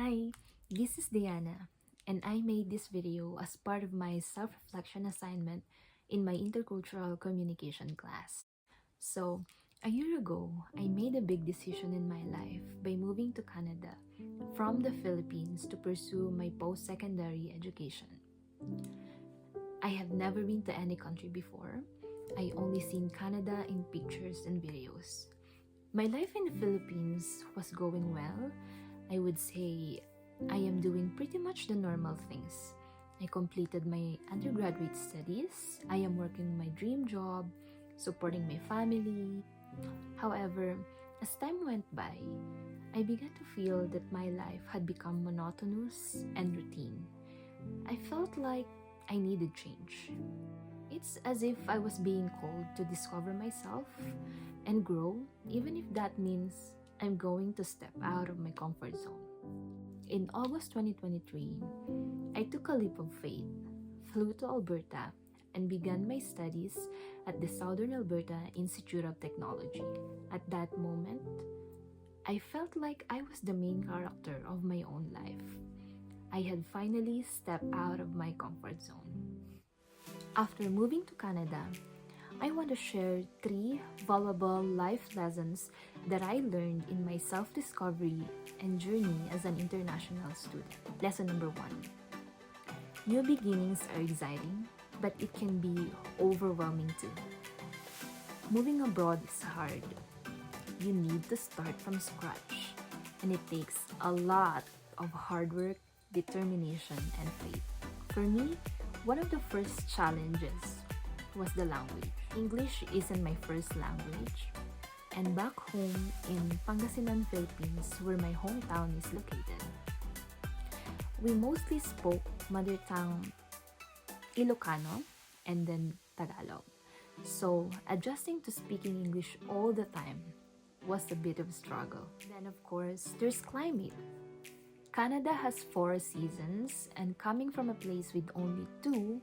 Hi, this is Diana, and I made this video as part of my self-reflection assignment in my Intercultural Communication class. So, a year ago, I made a big decision in my life by moving to Canada from the Philippines to pursue my post-secondary education. I have never been to any country before. I only seen Canada in pictures and videos. My life in the Philippines was going well. I would say I am doing pretty much the normal things. I completed my undergraduate studies. I am working my dream job, supporting my family. However, as time went by, I began to feel that my life had become monotonous and routine. I felt like I needed change. It's as if I was being called to discover myself and grow, even if that means I'm going to step out of my comfort zone. In August 2023, I took a leap of faith, flew to Alberta, and began my studies at the Southern Alberta Institute of Technology. At that moment, I felt like I was the main character of my own life. I had finally stepped out of my comfort zone. After moving to Canada, I want to share 3 valuable life lessons that I learned in my self-discovery and journey as an international student. Lesson number 1. New beginnings are exciting, but it can be overwhelming too. Moving abroad is hard. You need to start from scratch, and it takes a lot of hard work, determination, and faith. For me, one of the first challenges was the language. English isn't my first language, and back home in Pangasinan, Philippines, where my hometown is located, we mostly spoke mother tongue Ilocano and then Tagalog. So adjusting to speaking English all the time was a bit of a struggle. Then of course, there's climate. Canada has 4 seasons, and coming from a place with only 2,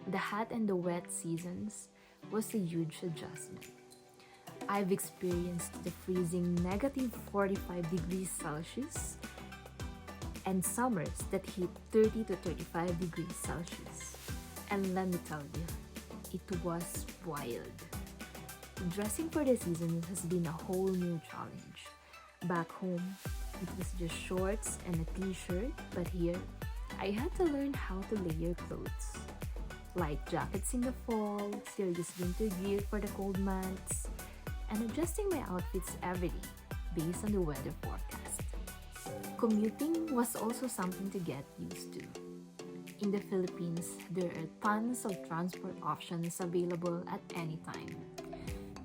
the hot and the wet seasons was a huge adjustment. I've experienced the freezing negative 45 degrees Celsius and summers that hit 30 to 35 degrees Celsius. And let me tell you, it was wild. Dressing for the season has been a whole new challenge. Back home, it was just shorts and a t-shirt, but here, I had to learn how to layer clothes. Light jackets in the fall, serious winter gear for the cold months, and adjusting my outfits every day based on the weather forecast. Commuting was also something to get used to. In the Philippines, there are tons of transport options available at any time.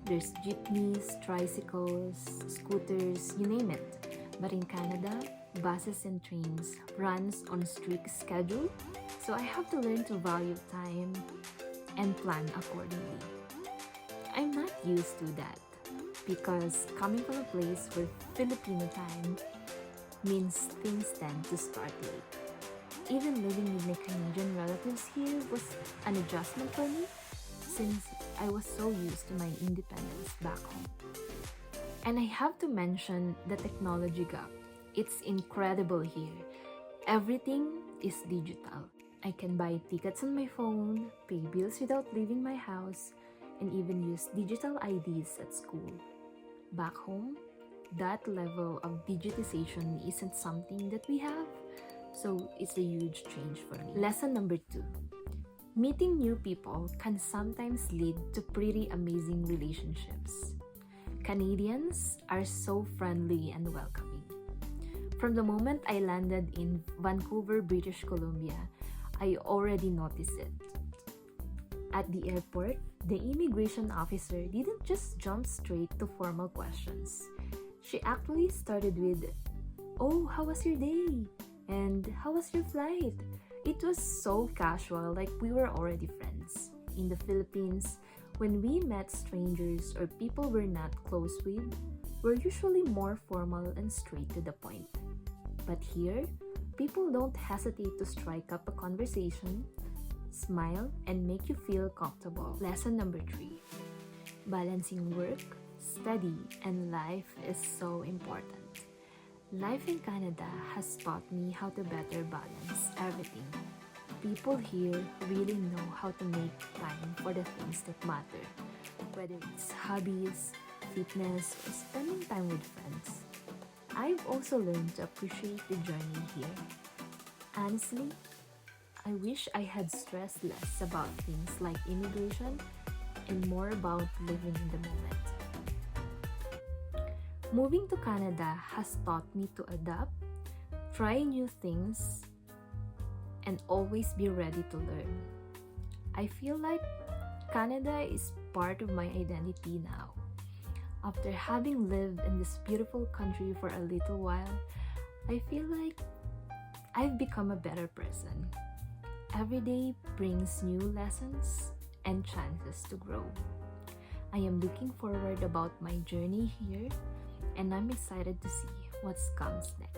There's jeepneys, tricycles, scooters, you name it. But in Canada, buses and trains runs on strict schedule, so I have to learn to value time and plan accordingly. I'm not used to that because coming from a place where Filipino time means things tend to start late. Even living with my Canadian relatives here was an adjustment for me since I was so used to my independence back home. And I have to mention the technology gap. It's incredible here. Everything is digital. I can buy tickets on my phone, pay bills without leaving my house, and even use digital IDs at school. Back home, that level of digitization isn't something that we have, so it's a huge change for me. Lesson number 2. Meeting new people can sometimes lead to pretty amazing relationships. Canadians are so friendly and welcoming. From the moment I landed in Vancouver, British Columbia, I already noticed it. At the airport, the immigration officer didn't just jump straight to formal questions. She actually started with, "Oh, how was your day?" and "How was your flight?" It was so casual, like we were already friends. In the Philippines, when we met strangers or people we're not close with, we're usually more formal and straight to the point. But here, people don't hesitate to strike up a conversation, smile, and make you feel comfortable. Lesson number 3. Balancing work, study, and life is so important. Life in Canada has taught me how to better balance everything. People here really know how to make time for the things that matter, whether it's hobbies, fitness, or spending time with friends. I've also learned to appreciate the journey here. Honestly, I wish I had stressed less about things like immigration and more about living in the moment. Moving to Canada has taught me to adapt, try new things, and always be ready to learn. I feel like Canada is part of my identity now. After having lived in this beautiful country for a little while, I feel like I've become a better person. Every day brings new lessons and chances to grow. I am looking forward about my journey here, and I'm excited to see what comes next.